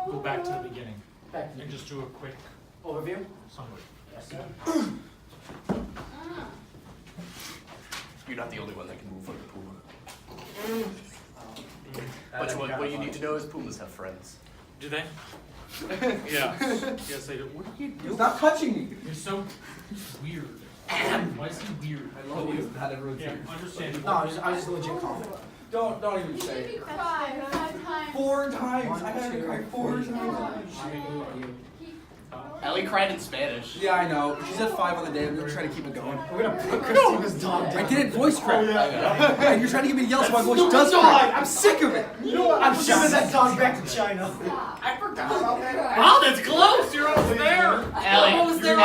go back to the beginning Back to and just do a quick overview. summary. Yes, sir. You're not the only one that can move like a puma. But what you need to know is pumas have friends. Do they? Yeah. Yes, they do. What are you doing? Stop touching me. You're so weird. Why is he weird? I love you. Not everyone's Yeah, here. understandable. No, I was just legit coughing. Don't even You say made me it. cry 5 times. 4 times. One, I had to two, cry 4 three, times. I hate you. Ellie cried in Spanish. Yeah, I know. She's at 5 on the day. I'm gonna try to keep it going. We're gonna put Christina's dog down. I did it voice crack. Yeah. And you're trying to get me to yell so my voice does crack. I'm sick of it. You know what? I'm shipping that dog back to China. Stop. I forgot about that. Wow, that's close! You're almost there! Ellie, there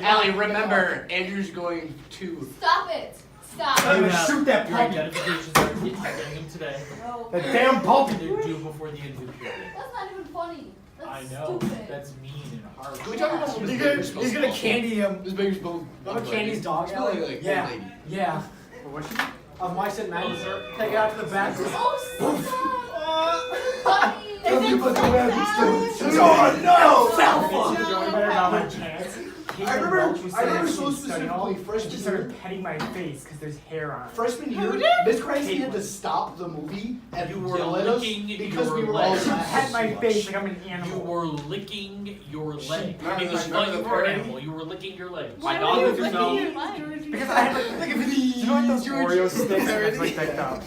Ellie, remember, Andrew's going to. Stop it. Stop. I'm gonna shoot that your puppy. identifications are getting them today. No. That damn puppy. They're due before the end of the period. That's not even funny. That's I know. stupid. That's mean and hard. Can we talk about what He's gonna candy him. This baby's both. Remember Candy's dog? It's really like Yeah. old lady. Yeah. Of Mice and Men. Take it out to the back. Oh, stop. If you put the rabbits down. Oh no! Better about my chance. I remember so She specifically freshman started year. petting my face because there's hair on it. Freshman year, Miss Cranston had to stop the movie and You were yell at us licking because we your were all legs. She laughing pet my so face much. like I'm an You animal. were licking your leg. I mean, Remember this the like you were an parody? animal. You were licking your legs. Why My were dog you with licking his your legs? Because I had like, Look at me. you know like those Oreo sticks and it's like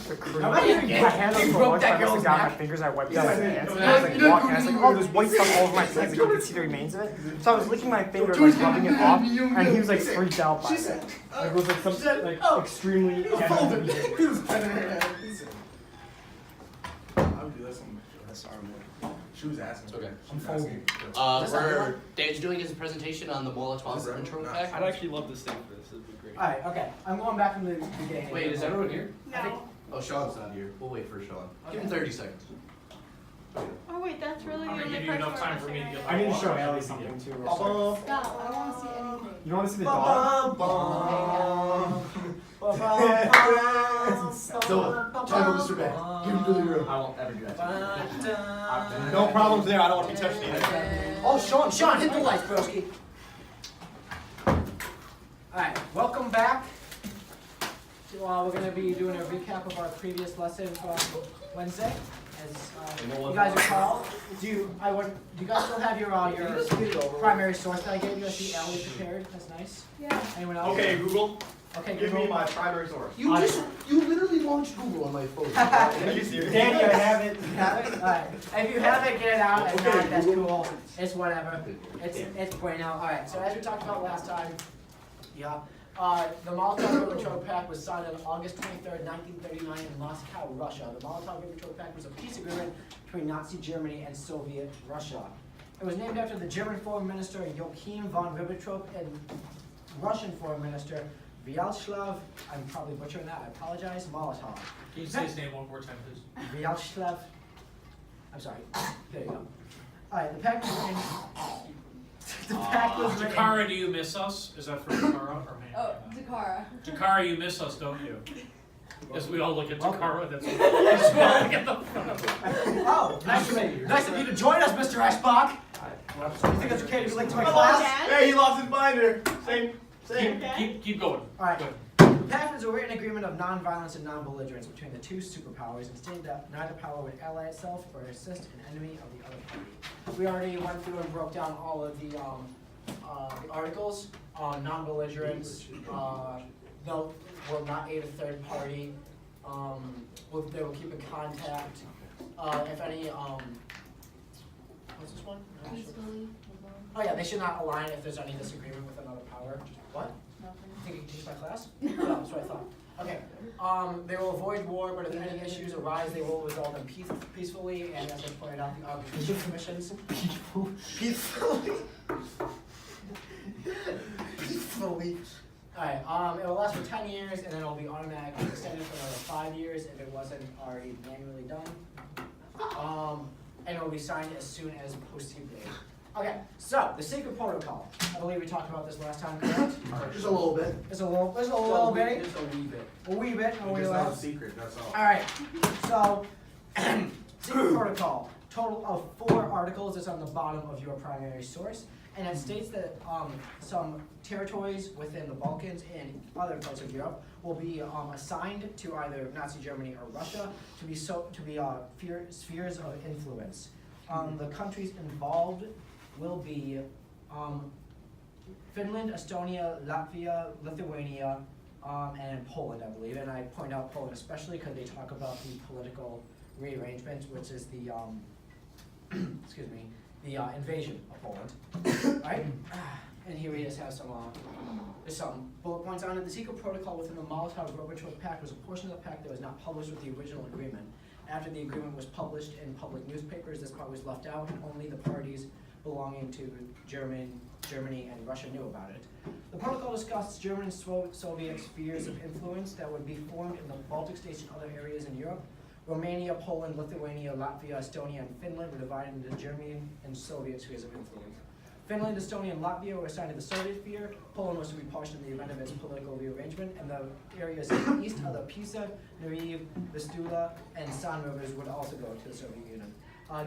the cream? How about you I had them you for broke lunch, that I must have girl's got my neck? fingers, I wiped down my Yeah. pants, and I was like walking, and I was like, oh, there's white stuff all over my face, like you could see the remains of it. So I was licking my finger, like rubbing it off, and he was like freaked out by She it. said, Like it was like some like extremely fold it. animal. He was petting her head. He said, I would do that so much. That's our one. She was asking. Okay. I'm folding. Dan's doing his presentation on the Molotov intro pack. I'd actually love to stay for this. It'd be great. Alright, okay. I'm going back from the beginning. Wait, is everyone here? No. Oh, Sean's not here. We'll wait for Sean. Give him 30 seconds. Oh, wait, that's really I'm the gonna only give you enough time for me to get I need to show Ellie something too. real quick. Stop. I don't want to see anything. You want to see the dog? So, time for Mr. Beck. Give him to the room. I won't ever do that. No problems there. I don't want to be touched either. Oh, Sean, hit the lights, broski. Alright, welcome back. We're going to be doing a recap of our previous lesson from Wednesday. As you guys recall, do you guys still have your primary source that I gave you? I see Ellie prepared. That's nice. Yeah. Anyone else? Okay, Google. Okay, Give me Google. my primary source. You literally launched Google on my phone. Are you serious? Danny, I have it. You have it? Alright. If you have it, get it out. If Okay, not, that's Google. cool. It's whatever. It's bueno. Alright, so as we talked about last time, the Molotov-Ribbentrop Pact was signed on August 23rd, 1939 in Moscow, Russia. The Molotov-Ribbentrop Pact was a peace agreement between Nazi Germany and Soviet Russia. It was named after the German Foreign Minister Joachim von Ribbentrop and Russian Foreign Minister Vyacheslav, I'm probably butchering that, I apologize, Molotov. Can you say his name one more time, please? Vyacheslav, I'm sorry, there you go. Alright, the pact was written, the pact was written. Jakara, do you miss us? Is that for Jakara or me? Oh, Dakara. Jakara, you miss us, don't you? As we all look at Welcome. Jakara, that's what as we all look at the Oh, nice of you to join us, Mr. Eschbach. You think it's okay to link to my class? Hey, he lost his binder. Same. Keep going. Alright. Good. The pact was a written agreement of non-violence and non-belligerence between the two superpowers and stated that neither power would ally itself or assist an enemy of the other party. We already went through and broke down all of the articles on non-belligerence. They'll will not aid a third party. They will keep in contact. If any, what's this one? Peacefully. Oh yeah, they should not align if there's any disagreement with another power. What? Nothing. You think you can teach my class? No, that's what I thought. Okay. They will avoid war, but if any issues arise, they will resolve them peacefully, and as I pointed out, the arbitration commissions. Peacefully. Peacefully. Alright, it will last for 10 years, and then it will be automatically extended for another 5 years if it wasn't already manually done. And it will be signed as soon as posted. Okay, so the secret protocol. I believe we talked about this last time, correct? Just a little bit. There's a little bit. Just a wee bit. A wee bit. It's not a secret, that's all. Alright, so secret protocol. total of 4 articles is on the bottom of your primary source, and it states that some territories within the Balkans and other parts of Europe will be assigned to either Nazi Germany or Russia to be spheres of influence. The countries involved will be Finland, Estonia, Latvia, Lithuania, and Poland, I believe. And I point out Poland especially because they talk about the political rearrangement, which is the excuse me, the invasion of Poland. Right? And here we just have some bullet points on it. The secret protocol within the Molotov-Ribbentrop Pact was a portion of the pact that was not published with the original agreement. After the agreement was published in public newspapers, this part was left out, and only the parties belonging to Germany and Russia knew about it. The protocol discussed German and Soviet spheres of influence that would be formed in the Baltic states and other areas in Europe. Romania, Poland, Lithuania, Latvia, Estonia, and Finland were divided into German and Soviet spheres of influence. Finland, Estonia, and Latvia were assigned to the Soviet sphere. Poland was to be partial in the event of its political rearrangement, and the areas east of the Pisa, Nariv, Vistula, and San rivers would also go to the Soviet Union.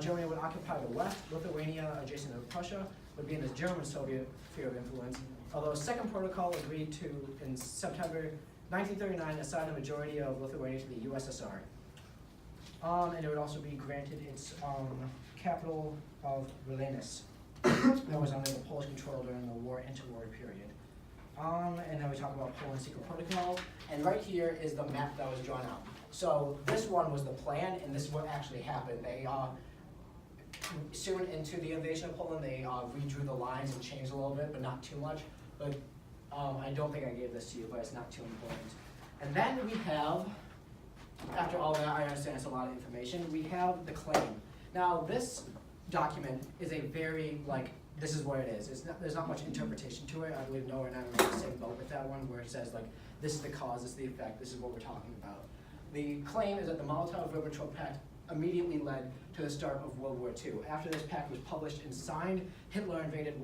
Germany would occupy the west. Lithuania, adjacent to Prussia, would be in the German-Soviet sphere of influence. Although a second protocol agreed to, in September 1939, assign a majority of Lithuania to the USSR. And it would also be granted its capital of Vilnius. That was under the Polish control during the interwar period. And then we talk about Poland's secret protocol. And right here is the map that was drawn out. So this one was the plan, and this is what actually happened. They soon into the invasion of Poland, they redrew the lines and changed a little bit, but not too much. But I don't think I gave this to you, but it's not too important. And then we have, after all that, I understand it's a lot of information, we have the claim. Now this document is a very, this is what it is. There's not much interpretation to it. I believe Noah and I were in the same boat with that one, where it says, this is the cause, this is the effect, this is what we're talking about. The claim is that the Molotov-Ribbentrop Pact immediately led to the start of World War II. After this pact was published and signed, Hitler invaded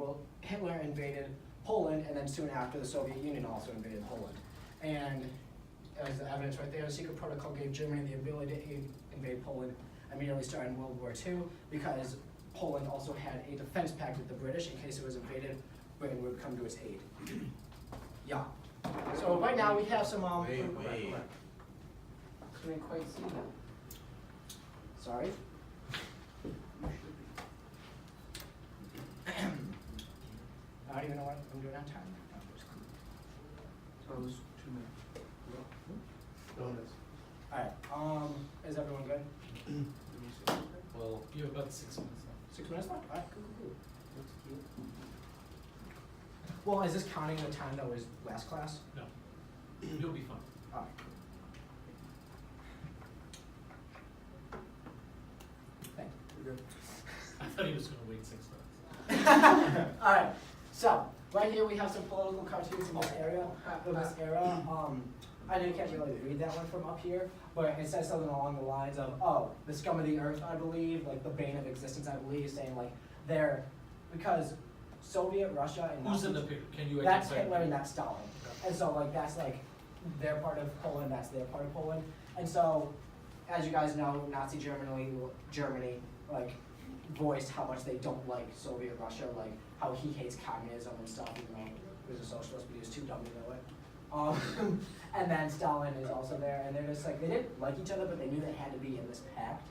Poland, and then soon after, the Soviet Union also invaded Poland. And as the evidence right there, the secret protocol gave Germany the ability to invade Poland immediately starting World War II, because Poland also had a defense pact with the British in case it was invaded. Britain would come to its aid. Yeah. So right now we have some. Wait. Couldn't quite see that. Sorry. I don't even know what I'm doing on time. So it was 2 minutes. Donuts. Alright, is everyone good? Well, you have about 6 minutes left. 6 minutes left? Alright, cool. Looks cute. Well, is this counting the time that was last class? No. You'll be fine. Alright. Thank you. We're good. I thought he was gonna wait 6 minutes. Alright, so right here we have some political cartoons in this area. I didn't catch you really read that one from up here, but it says something along the lines of, the scum of the earth, I believe, the bane of existence, I believe, saying they're, because Soviet, Russia, and Who's in the picture? Can you that's identify? Hitler and that's Stalin. And so that's their part of Poland, that's their part of Poland. And so, as you guys know, Nazi Germany voiced how much they don't like Soviet Russia, how he hates communism and stuff, even though he was a socialist, but he was too dumb to know it. And then Stalin is also there, and they're just they didn't like each other, but they knew they had to be in this pact.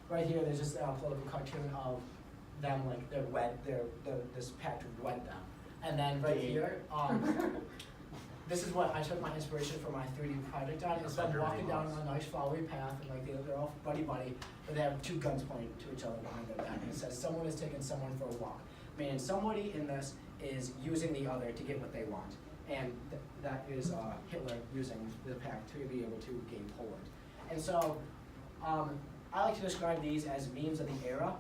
Right here, there's just a political cartoon of them, they're wed, this pact would wed them. And then right here, this is what I took my inspiration for my 3D project on. It's them walking down a nice flowery path, and they're all buddy-buddy, but they have 2 guns pointed to each other behind their back. And it says, someone is taking someone for a walk. Meaning somebody in this is using the other to get what they want. And that is Hitler using the pact to be able to gain Poland. And so, I like to describe these as memes of the era,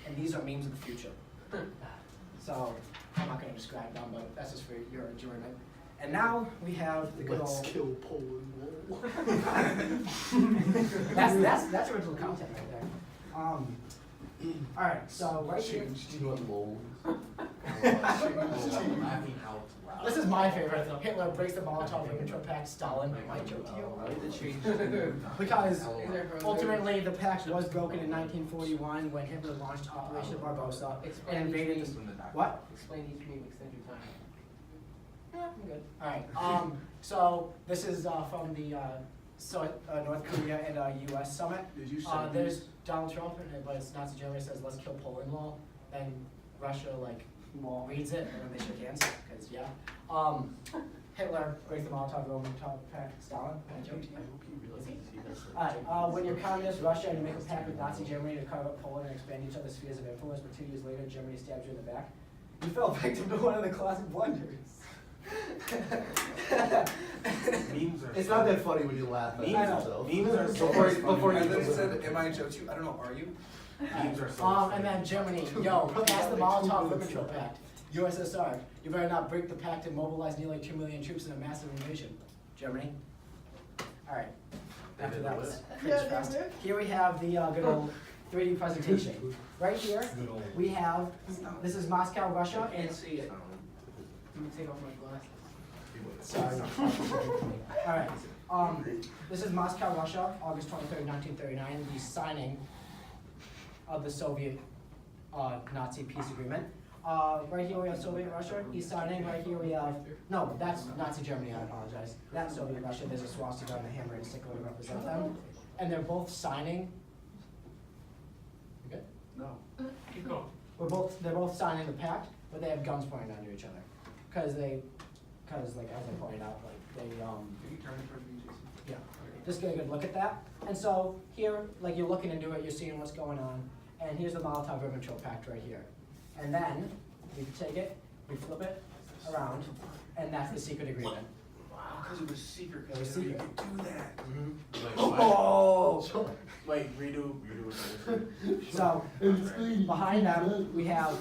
and these are memes of the future. So, I'm not going to describe them, but that's just for your enjoyment. And now we have the good old. Let's kill Poland. That's original content right there. All right, so right here. Change to Laughing out loud. This is my favorite. Hitler breaks the Molotov-Ribbentrop Pact. Stalin. My joke to you. Why did they change? Because ultimately the pact was broken in 1941 when Hitler launched Operation Barbarossa and invaded. What? Explain each meme, extend your time. Yeah, I'm good. All right. So this is from the North Korea and U.S. summit. Did you There's Donald Trump, but it's Nazi Germany says "Let's kill Poland" law. Then Russia reads it and then they shake hands because Hitler breaks the Molotov-Ribbentrop Pact. Stalin. My joke to you. Alright, when you're communist Russia and you make a pact with Nazi Germany to carve up Poland and expand each other's spheres of influence, but 2 years later Germany stabs you in the back, you fell victim to one of the classic blunders. Memes are. It's not that funny when you laugh at I know. yourself. Memes are so Before- funny. before you And then do it it. said, "Am I a joke to you?" I don't know. Are you? Memes are so And then Germany, pass the Molotov-Ribbentrop Pact. USSR, you better not break the pact and mobilize nearly 2 million troops in a massive invasion. Germany. Alright, after that was cringe fest. Here we have the good old 3D presentation. Right here, we have, this is Moscow, Russia, and see it. let me take off my glasses. Sorry. Alright, this is Moscow, Russia, August 23rd, 1939, the signing of the Soviet Nazi peace agreement. Right here we have Soviet Russia, he's signing. Right here we have, no, that's Nazi Germany, I apologize. That's Soviet Russia, there's a swastika and a hammer and sickle to represent them. And they're both signing. You good? No. Keep going. They're both signing the pact, but they have guns pointing under each other. Cause like as I pointed out, like they, Can you turn it towards me, Jason? yeah, just get a good look at that. And so here, like you're looking into it, you're seeing what's going on, and here's the Molotov-Ribbentrop Pact right here. And then we take it, we flip it around, and that's the secret agreement. Wow, because it was secret. It was You secret. could do that. Oh! Wait, redo it. So behind them, we have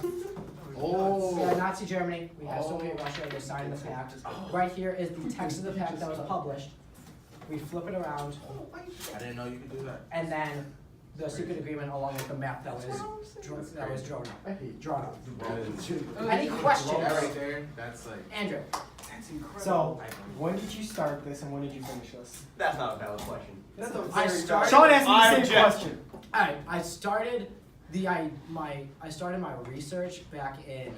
Nazi Germany, we have Soviet Russia, they're signing the pact. Right here is the text of the pact that was published. We flip it around, I didn't know you could do that. and then the secret agreement along with the map that was drawn up. Any questions? That right there, that's like, Andrew, that's incredible. So, when did you start this and when did you finish this? That's not a valid question. That's a I very started- Sean asked I me the same object. question. I started I started my research back in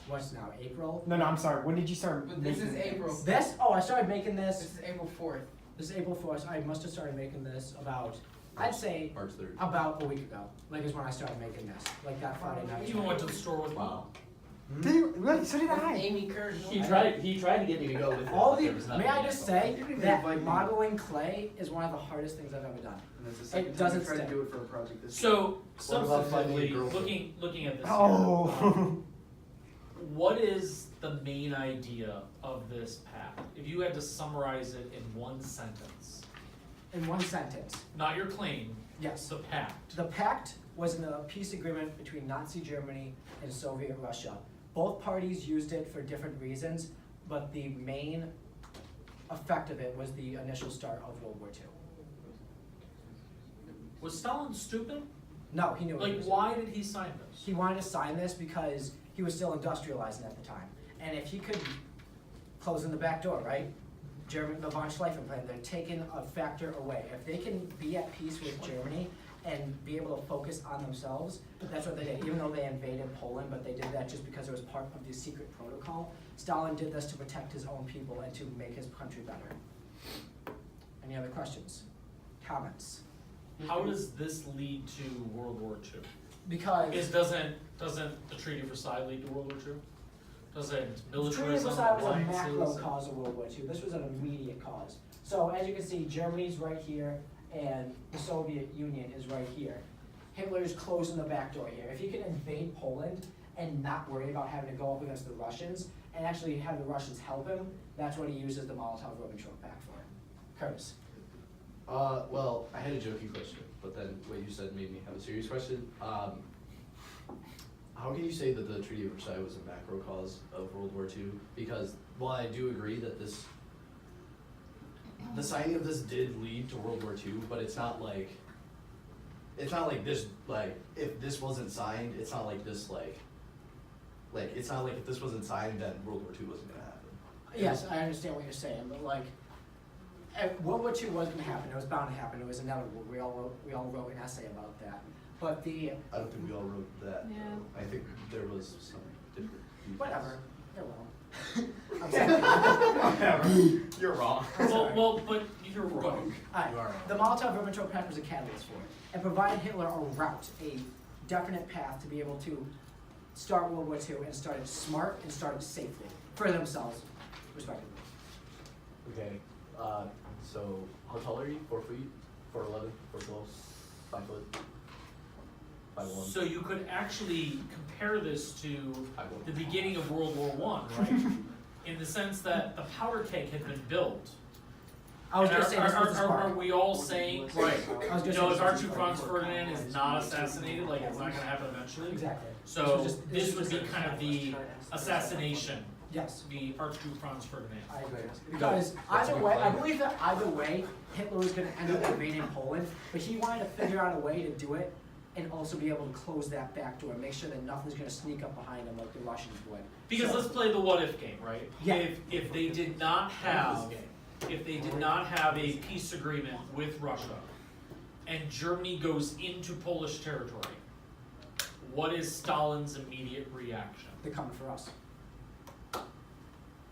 what's now April. No, I'm sorry. When did you start But this making is April. This I started making This this. is April 4th. This is April 4th. I must have started making this about I'd say March 3rd. about a week ago. Like is when I started making this. Like that Friday night. You even went to the store with mom. Really? So did I. Amy Kerr. He tried to get me to go with it. All but the there was nothing may I in it, just so- say You didn't that invite me. modeling clay is one of the hardest things I've ever done. And that's the second It time doesn't you tried stay. to do it for a project this So, What about finding a substantively, girlfriend? looking at this, Oh. what is the main idea of this pact? If you had to summarize it in one sentence, In one sentence, not your claim, yes. the pact. The pact was a peace agreement between Nazi Germany and Soviet Russia. Both parties used it for different reasons, but the main effect of it was the initial start of World War II. Was Stalin stupid? No, he knew what he Like, was why did he sign this? He wanted to sign this because he was still industrializing at the time. And if he could close in the back door, right? The von Schleifen plan, they're taking a factor away. If they can be at peace with Germany and be able to focus on themselves, that's what they did, even though they invaded Poland, but they did that just because it was part of the secret protocol. Stalin did this to protect his own people and to make his country better. Any other questions? Comments? How does this lead to World War II? Because Doesn't the Treaty of Versailles lead to World War II? Doesn't the Treaty of militarism, Versailles was a macro alliances? cause of World War II. This was an immediate cause. So as you can see, Germany's right here, and the Soviet Union is right here. Hitler's closing the back door here. If he can invade Poland and not worry about having to go up against the Russians, and actually have the Russians help him, that's what he uses the Molotov-Ribbentrop Pact for. Curtis. Well, I had a jokey question, but then what you said made me have a serious question. How can you say that the Treaty of Versailles was a macro cause of World War II? Because while I do agree that the signing of this did lead to World War II, but it's not like this, like, if this wasn't signed, it's not like this, like, Like, it's not like if this wasn't signed, then World War II wasn't gonna happen. Yes, I understand what you're saying, but like, World War II was gonna happen, it was bound to happen, it was inevitable, we all wrote an essay about that. But the, I don't think we all wrote that. Yeah. I think there was some different. views. whatever, they're wrong. I'm sorry. You're wrong. I'm sorry. Well, but you're wrong. Alright, You are wrong. the Molotov-Ribbentrop Pact was a catalyst for it, and provided Hitler a route, a definite path to be able to start World War II and start it smart and start it safely, for themselves, respectively. Okay, so how tall are you? 4 feet? 4'11", 4'12", 5 foot? 5'1". So you could actually compare this to 5'1". the beginning of World War I, right? In the sense that the powder keg had been built. I was And gonna say this was the are spark. we all saying, right, I was gonna you say know, this if was Archduke the Franz spark. Ferdinand is not assassinated, like it's not gonna happen eventually. Exactly. So this would be kind of the assassination, Yes, the Archduke Franz Ferdinand. I agree. Because That's a either good way, I plan. believe that either way, Hitler was gonna end up invading Poland, but he wanted to figure out a way to do it and also be able to close that back door, make sure that nothing's gonna sneak up behind him like the Russians would. Because So- let's play the what if game, right? Yeah. If they did not have, if they did not have a peace agreement with Russia, and Germany goes into Polish territory, what is Stalin's immediate reaction? They're coming for us.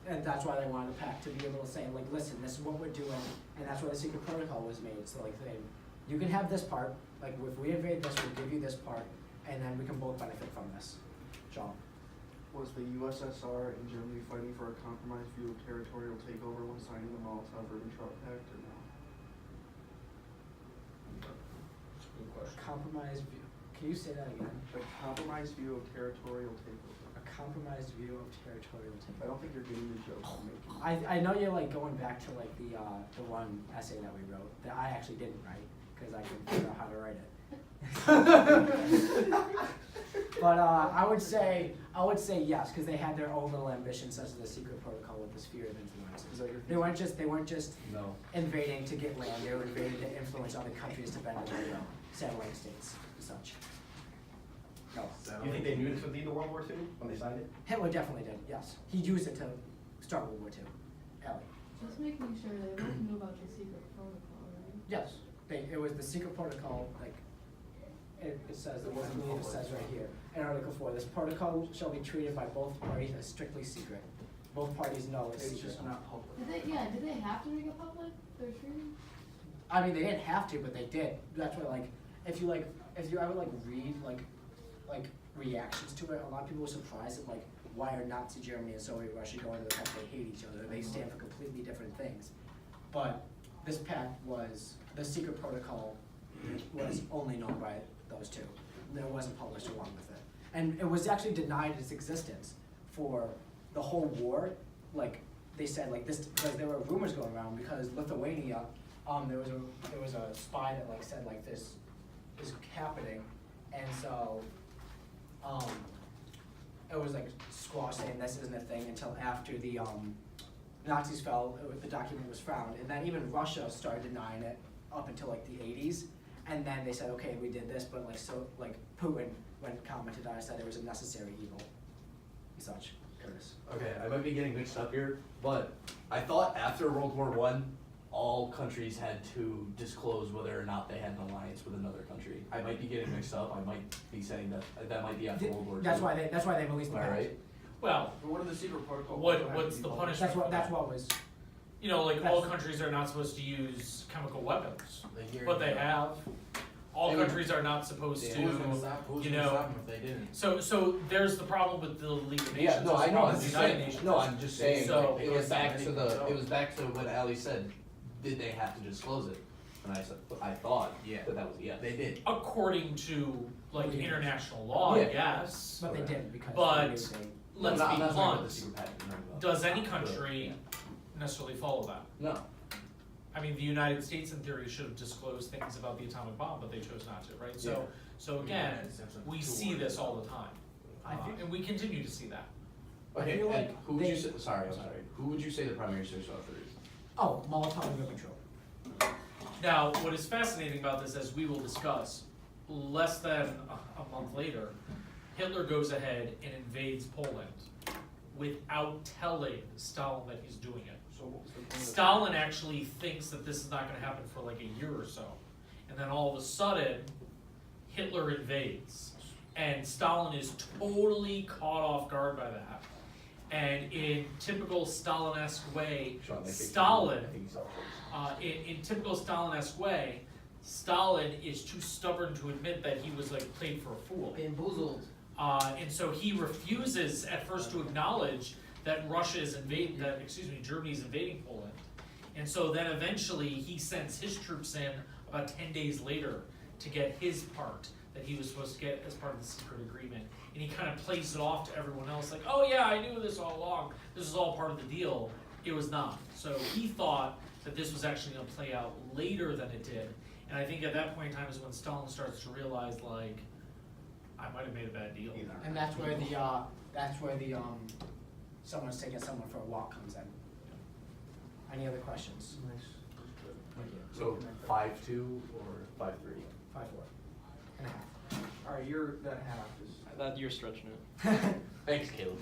And that's why they wanted a pact, to be able to say, like, listen, this is what we're doing, and that's why the secret protocol was made, so like, you can have this part, like, if we invade this, we'll give you this part, and then we can both benefit from this. Sean? Was the USSR and Germany fighting for a compromised view of territorial takeover when signing the Molotov-Ribbentrop Pact, or no? Good question. Compromised view, can you say that again? A compromised view of territorial takeover. A compromised view of territorial I takeover. don't think you're getting the joke I'm making. I know you're like going back to like the one essay that we wrote, that I actually didn't write, cause I couldn't figure out how to write it. But I would say yes, because they had their own little ambitions, such as the secret protocol with the sphere of influence. Is that your? They weren't just No. invading to get land; they were invading to influence other countries to bend their will, satellite states and such. No, You think they knew this would lead to World War II when they signed it? Hitler definitely did. Yes, he used it to start World War II. Ellie. Just making sure they both knew about the secret protocol, right? Yes, it was the secret protocol, like, it says, I believe it says right here, in Article 4, this protocol shall be treated by both parties as strictly secret. Both parties know it's It's secret. just not public. Did they have to make it public, their treaty? I mean, they didn't have to, but they did. That's why, like, if you ever like read like reactions to it, a lot of people were surprised at like, why are Nazi Germany and Soviet Russia going to the fact they hate each other? They stand for completely different things. But this pact was, the secret protocol was only known by those two. It wasn't published along with it. And it was actually denied its existence for the whole war. Like, they said like this, because there were rumors going around, because Lithuania, there was a spy that like said like this is happening, and so it was like squashed, saying this isn't a thing until after the Nazis fell, the document was found, and then even Russia started denying it up until like the 80s, and then they said, okay, we did this, but like so like Putin, when commented on it, said it was a necessary evil and such. Curtis. Okay, I might be getting mixed up here, but I thought after World War I, all countries had to disclose whether or not they had an alliance with another country. I might be getting mixed up. I might be saying that might be after World War II. That's why they released the Am I pact. right? Well, But what are the secret protocol? what's the punishment? That's what was. You know, like all That's- countries are not supposed to use chemical weapons, The year- but they have. All They would- countries are not supposed to, Who's gonna stop you them know. if they didn't? So there's the problem with the League of Nations. Yeah, no, there's I the know. problem I'm with just the United saying. Nations. No, I'm just saying. So- it was back to what Ali said. Did they have to disclose it? And I said, I thought that was yes. They did. According to like international law, Yeah. yes. But they didn't because But- they knew they. Let's I'm be not talking about the blunt. secret pact, I'm talking about- Does any country necessarily follow that? No. I mean, the United States in theory should have disclosed things about the atomic bomb, but they chose not to, right? So again, we see this all the time. I think- And we continue to see that. Okay, feel and like who would you they- say, sorry, I'm sorry. Who would you say the primary source author is? Oh, Molotov and Ribbentrop. Now, what is fascinating about this, as we will discuss, less than a month later, Hitler goes ahead and invades Poland without telling Stalin that he's doing it. So what was the point of Stalin actually thinks that this is not gonna happen for like a year or so. And then all of a sudden, Hitler invades. And Stalin is totally caught off guard by that. And in typical Stalin-esque way, Sean, I think- Stalin, I think he's off first. in typical Stalin-esque way, Stalin is too stubborn to admit that he was like played for a fool. Bamboozled. And so he refuses at first to acknowledge that Russia is Germany is invading Poland. And so then eventually he sends his troops in about 10 days later to get his part that he was supposed to get as part of the secret agreement. And he kind of plays it off to everyone else like, oh yeah, I knew this all along. This is all part of the deal. It was not. So he thought that this was actually gonna play out later than it did. And I think at that point in time is when Stalin starts to realize like, I might have made a bad deal. And that's where the someone's taking someone for a walk comes in. Any other questions? So 5-2 or 5-3? 5-4 and a half. Alright, you're that half is. That you're stretching it. Thanks, Caleb.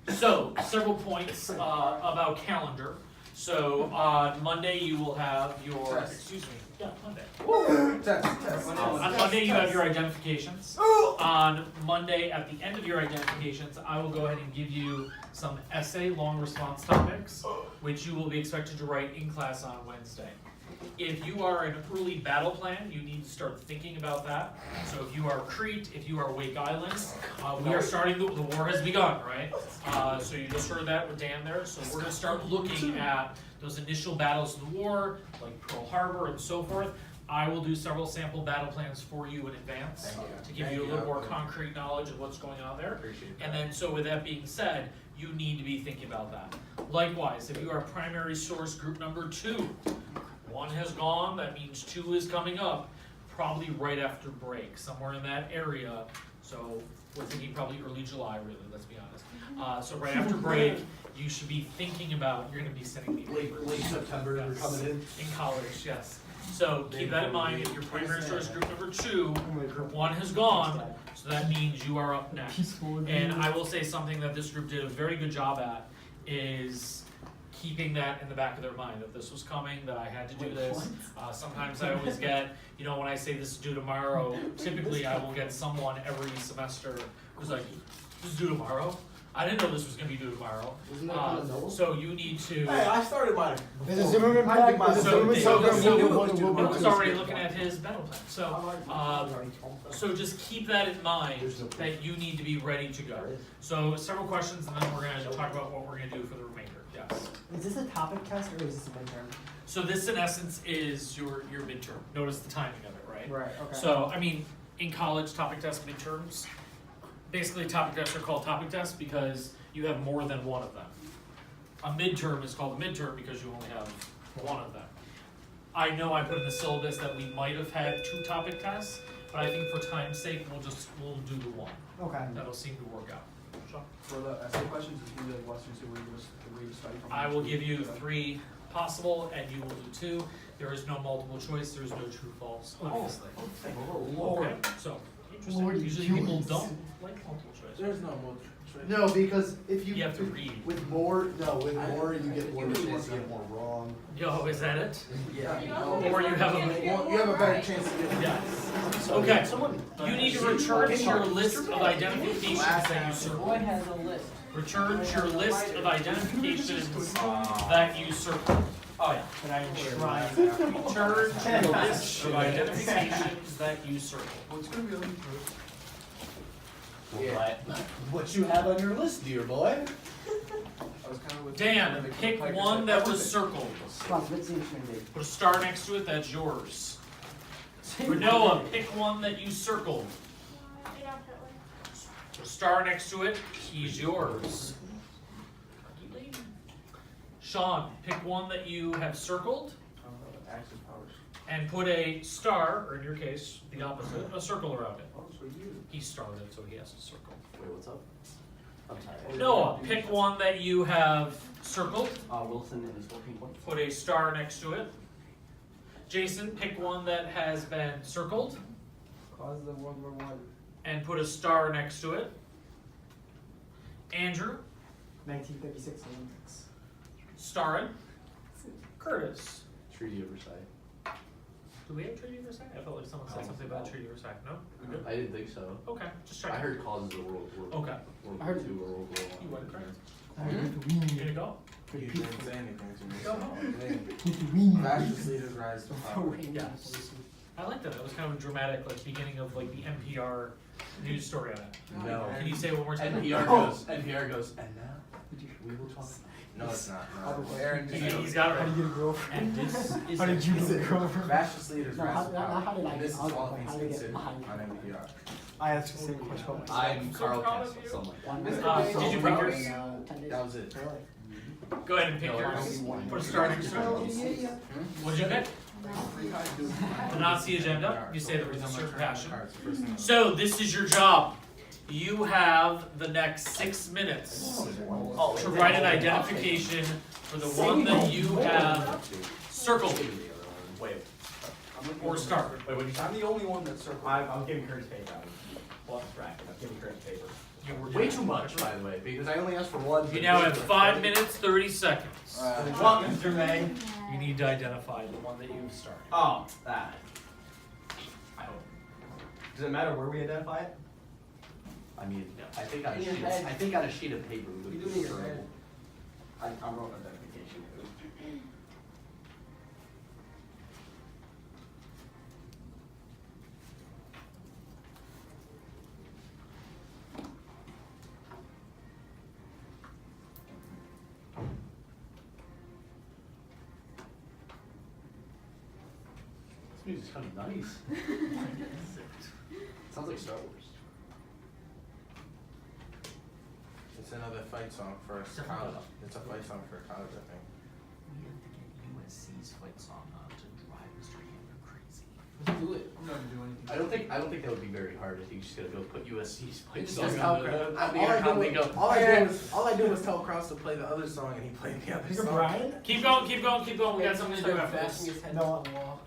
So, several points about calendar. So, on Monday you will have your, excuse me, yeah, Monday. Test. On Monday you have your identifications. On Monday, at the end of your identifications, I will go ahead and give you some essay long response topics, which you will be expected to write in class on Wednesday. If you are an early battle plan, you need to start thinking about that. So if you are Crete, if you are Wake Island, we are starting, the war has begun, right? So you just heard that with Dan there. So we're gonna start looking at those initial battles of the war, like Pearl Harbor and so forth. I will do several sample battle plans for you in advance to give you a little more concrete knowledge of what's going on there. Appreciate that. And then, so with that being said, you need to be thinking about that. Likewise, if you are primary source group number 2, 1 has gone, that means 2 is coming up, probably right after break, somewhere in that area. So we're thinking probably early July, really, let's be honest. So right after break, you should be thinking about, you're gonna be sending me Late September, you're coming in. in college, yes. So keep that in mind, if your primary source group number 2, group 1 has gone, so that means you are up next. And I will say something that this group did a very good job at, is keeping that in the back of their mind, that this was coming, that I had to do this. Sometimes I always get, when I say this is due tomorrow, typically I will get someone every semester who's like, this is due tomorrow? I didn't know this was gonna be due tomorrow. Isn't that kind of noble? So you need to. I started mine. There's a Zimmerman pack. There's a Zimmerman program. I was already looking at his battle plan, so just keep that in mind, that you need to be ready to go. So several questions, and then we're gonna talk about what we're gonna do for the remainder, yes. Is this a topic test or is this a midterm? So this in essence is your midterm, notice the timing of it, right? Right, okay. So, in college, topic test midterms, basically topic tests are called topic tests because you have more than one of them. A midterm is called a midterm because you only have one of them. I know I put in the syllabus that we might have had 2 topic tests, but I think for time's sake, we'll do the 1. Okay. That'll seem to work out. For the essay questions, it's gonna be like Western, so we're gonna study from. I will give you 3 possible, and you will do 2. There is no multiple choice, there is no true false, obviously. Okay, so, interesting, Lord, usually you people use- don't like multiple choice. There's no multiple choice. No, because if You have to read. with more, you get more chance to get more wrong. Yo, is that it? Yeah. Or you have a, You have a better chance to get it. yes. Okay, you need to return to your list of identifications that you circled. Boy has a list. Return to your list of identifications that you circled. Oh, yeah. But I Return to your list of identifications that you circled. What's gonna be on the What you have on your list, dear boy? I was kind of with. Dan, pick one that was circled. Spots, what seems to be? Put a star next to it, that's yours. Renoa, pick one that you circled. Put a star next to it, he's yours. Sean, pick one that you have circled Access powers. and put a star, or in your case, the opposite, a circle around it. Oh, so you. He started, so he has to circle. Wait, what's up? I'm tired. Noah, pick one that you have circled, Wilson is 14 points. put a star next to it. Jason, pick one that has been circled, Cause of World War I. and put a star next to it. Andrew, 1936 Olympics. starring Curtis. Treaty of Versailles. Do we have Treaty of Versailles? I felt like someone said something about Treaty of Versailles. No? We good? I didn't think so. Okay, just I checking. heard causes of World War. Okay. World I War heard- II or World War You One. went correct. Hmm? You gonna go? You didn't say anything to me. Go So. Fascist leaders rise to power. Yes. I like that. It was kind of a dramatic, like, beginning of, like, the NPR news story on it. No. Can you say it one more time? NPR goes, and now we will talk. No, it's not. No. Aaron, He's got it How right. did you get a girlfriend? And this is. How did you get a girlfriend? Fascist leaders No, rise to how power. did I This is get- all how things did I get considered behind on NPR. I asked the same question about myself. I'm so Carl proud of Castle, you. something like that. Did you pick yours? 10 days. That was it. Really? Go ahead and pick No, yours. it's- Put a star next to it. What'd you pick? The Nazi agenda. You say the reason for passion. So this is your job. You have the next 6 minutes to write an identification for the one that you have circled Wait, or starred. wait, what did you say? I'm the only one that's circled. I'm giving Curtis paper. Well, bracket. I'm giving Curtis paper. You were Way too much, by the way, because I only asked for one. You now have 5 minutes, 30 seconds. What, Mr. May? You need to identify the one that you've started. Oh, that. I hope. Does it matter where we identify it? I mean, I think on a In your sheet, head. I think on a sheet of paper we You would do it in be your head. terrible. I wrote an identification. This music's kind of nice. Sounds like Star Wars. It's another fight song for a college. It's a fight song for a college, I think. We have to get USC's fight song on to drive Mr. Hammer crazy. Do it. I'm not gonna do anything. I don't think that would be very hard. I think you just gotta go put USC's fight just song gotta on tell the Kraus. on the All I intercom. did They was- go. all I did was tell Kraus to play the other song, and he played the other You're song. Brian? Keep going, keep going, keep going. We got something to do Start after bashing this. his head No. on the wall.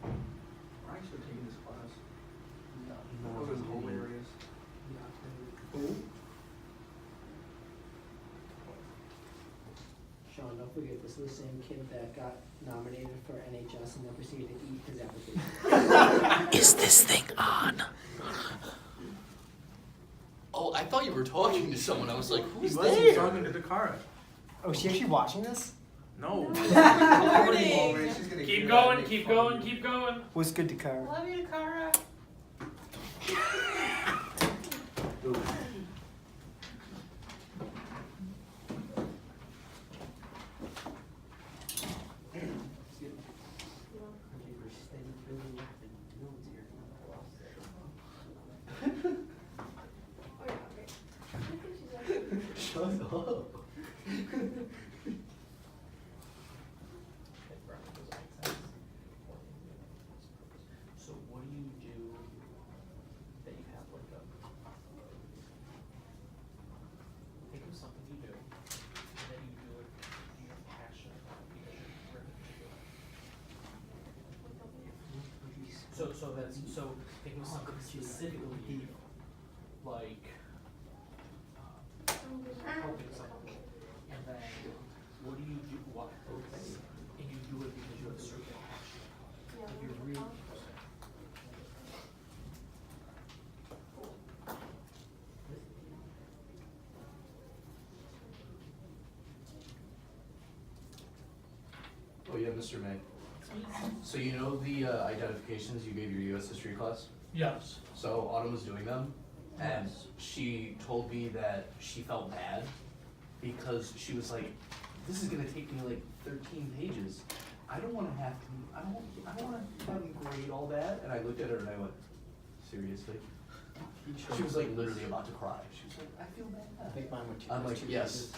Brian should have taken this class. No. Those are the whole areas. Sean, don't forget, this is the same kid that got nominated for NHS and then proceeded to eat his application. Is this thing on? Oh, I thought you were talking to someone. I was like, He who's was there? talking to Dakara. Oh, is she actually watching this? No. Keep going, keep going, keep going. What's good to Cara? Love you, Cara. Shut up. So what do you do that you have like a, think of something you do, and then you do it, you're passionate about it because you're driven to do it. So think of something specifically you do, like, helping someone, and then what do you do, what, and you do it because you have a certain passion. Like you're really. Oh yeah, Mr. May. So you know the identifications you gave your U.S. history class? Yes. So Autumn was doing them, and Yes. she told me that she felt bad because she was like, "This is gonna take me like 13 pages. I don't want to have to. I don't want to have them grade all that." And I looked at her and I went, "Seriously?" She was like literally about to cry. She was like, "I feel I bad." think mine were two. I'm like, two "Yes, pages.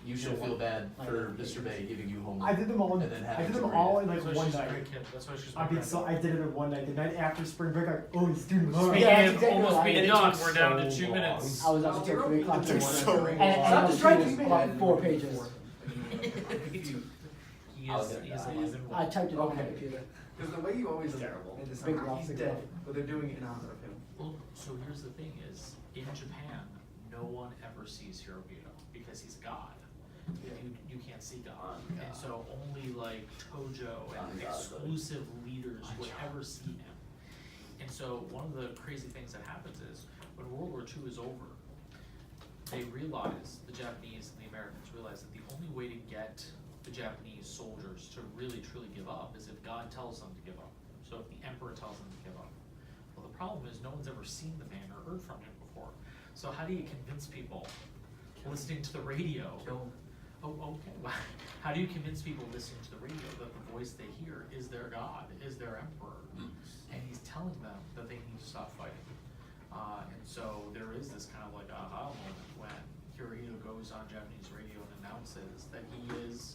you should feel bad for Mr. Bay giving you homework." I did them all. And then I having did to them grade all it. in like That's why one she's a night. great kid. That's why she's I mean, so I did it in one night. The night after spring break, like, oh, these students. Speaking Yeah, that's of exactly almost what I being did. done, we're down to So 2 long. minutes. I was up until 3 o'clock in the They're morning. so And long. I Stop was distracting doing me. about 4 pages. He I'll is get that. alive and well. I typed it on my computer. Because the way you always Terrible. and it's Big like, rocks he's that go dead, up. but they're doing it in honor of him. Well, so here's the thing is, in Japan, no one ever sees Hirohito because he's a god. You can't see God. And so only like Tojo and exclusive leaders would ever see him. And so one of the crazy things that happens is when World War II is over, they realize, the Japanese and the Americans realize that the only way to get the Japanese soldiers to really truly give up is if God tells them to give up. So if the emperor tells them to give up. Well, the problem is no one's ever seen the man or heard from him before. So how do you convince people listening to the radio? Oh, okay. Well, how do you convince people listening to the radio that the voice they hear is their God, is their emperor? And he's telling them that they need to stop fighting. And so there is this kind of like aha moment when Hirohito goes on Japanese radio and announces that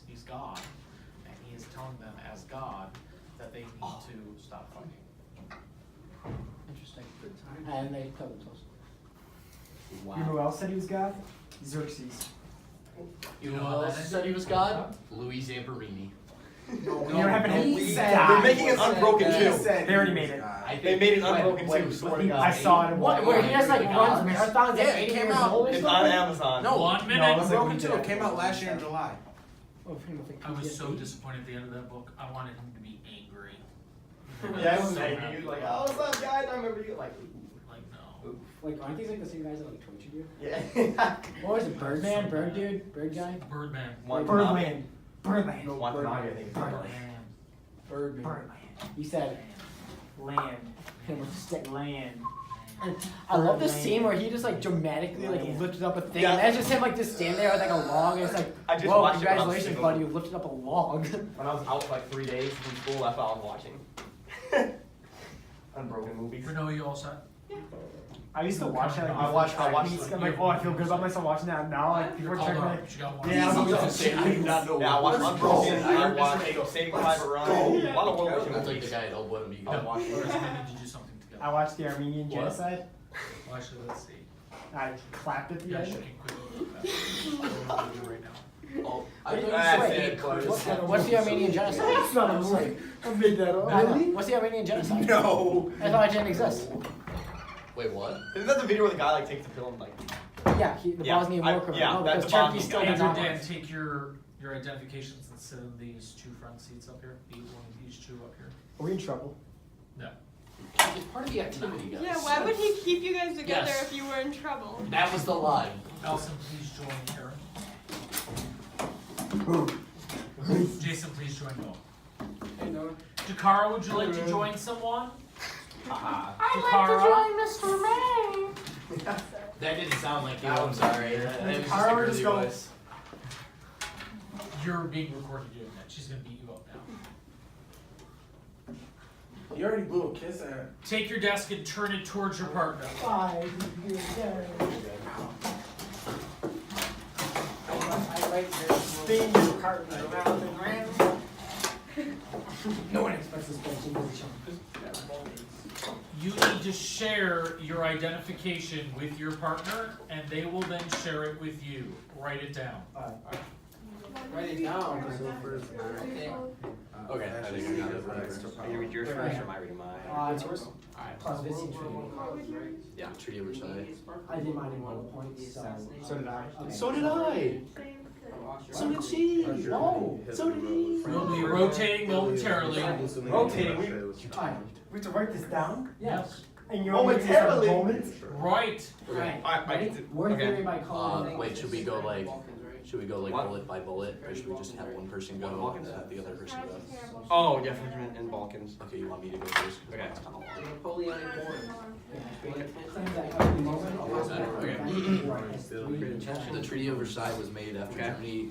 he's God, and he is telling them as God that they need to stop fighting. Interesting. And they killed themselves. You know who else said he was God? Xerxes. You know who else said he was God? Louis Zamperini. You don't have an He said. They're making it unbroken He too. said. They already made it. They made it unbroken too. Swear to I God. saw it. in What, one- where he has like Really runs gods? marathons Yeah, at it 80 came years out. old or It's something? on Amazon. No. 1 minute. No, it's like Broken we too. did. It came out last year in July. Oh, for him, I think I was so PTSD. disappointed at the end of that book. I wanted him to be angry. Yeah, I was So angry. happy. He was like, "Oh, what's up, guys? I remember you." Like, Like, no. Like, aren't these like the same guys that like tortured you? yeah. What was it, Birdman? Bird dude? Bird guy? Birdman. Birdland. Birdland. No, Watanabe, Birdman. I think it's Birdman. Birdman. Birdland. He said, Land. him with a stick. Land. And I love this scene where he just like dramatically like Land. lifted up a thing. Yeah. And that's just him like just standing there with like a log and it's like, I just whoa, watched it when I was congratulations single. buddy, you lifted up a log. When I was out for like 3 days from school, that's what I was watching. Unbroken movies. Bruno, you all set? I used to watch that. Like, I watched. like, I'm like, oh, I feel good about myself watching that. Now, like, people You're are called trying to up. like. You got one. Yeah, I was gonna say, I did not know. Yeah, I watched Let's Unbroken. go. I watched Saving Private Ryan. A lot of World War II That's like movies. the guy at Old Boy Amigo. I watched Whereas it. we need to do something together. I watched the Armenian What? genocide. Well, actually, let's see. I clapped at the Yeah, you end. can quickly look at that. What do we do right now? Oh, Wait, I wait, what's the Armenian genocide? That's not a movie. I made that up. I know. What's the Armenian genocide? No. I thought it didn't exist. Wait, what? Isn't that the video where the guy like takes the pill and like? Yeah, the Yeah, Bosnian I- war criminal. yeah, No, that's because the Turkey Bosnian still guy. does Andrew, not Dan, want. take your identifications and sit in these two front seats up here. One of these two up here. Are we in trouble? No. It's part of the activity, guys. Yeah, why would he keep you guys together Yes. if you were in trouble? That was the line. Elson, please join Aaron. Jason, please join Noah. Dakara, would you like to join someone? Dakara? Mr. May. That didn't sound like you. I'm sorry. That was just a Carl, girly just go. voice. You're being recorded doing that. She's gonna beat you up now. You already blew a kiss at her. Take your desk and turn it towards your partner. 5 years I like this. Spin your partner around and around. No one expects this person to be You need to share your identification with your partner, and they will then share it with you. Write it down. Write it down. Okay, I think I got it. Whatever. Are you read yours first or am I reading mine? It's yours. Alright. Plus this Treaty. Yeah, Treaty of Versailles. I did mine in 1 point, So did I. Okay. So did I. So did she. No. So did he. We'll be rotating momentarily. Rotating. Alright. We have to write this down. Yes. And you're only taking a Momentarily. moment. Right. Right. I Ready? get to- Word okay. theory by color. Wait, should we go like What? bullet by bullet, or should we just have one person go and have the other person go? Oh, yeah, Frenchman and Balkans. Okay, you want me to go first? 'Cause Okay. mine's kinda long. Napoleonic Wars. Claims that every moment allows So the Treaty of Versailles was made after Okay.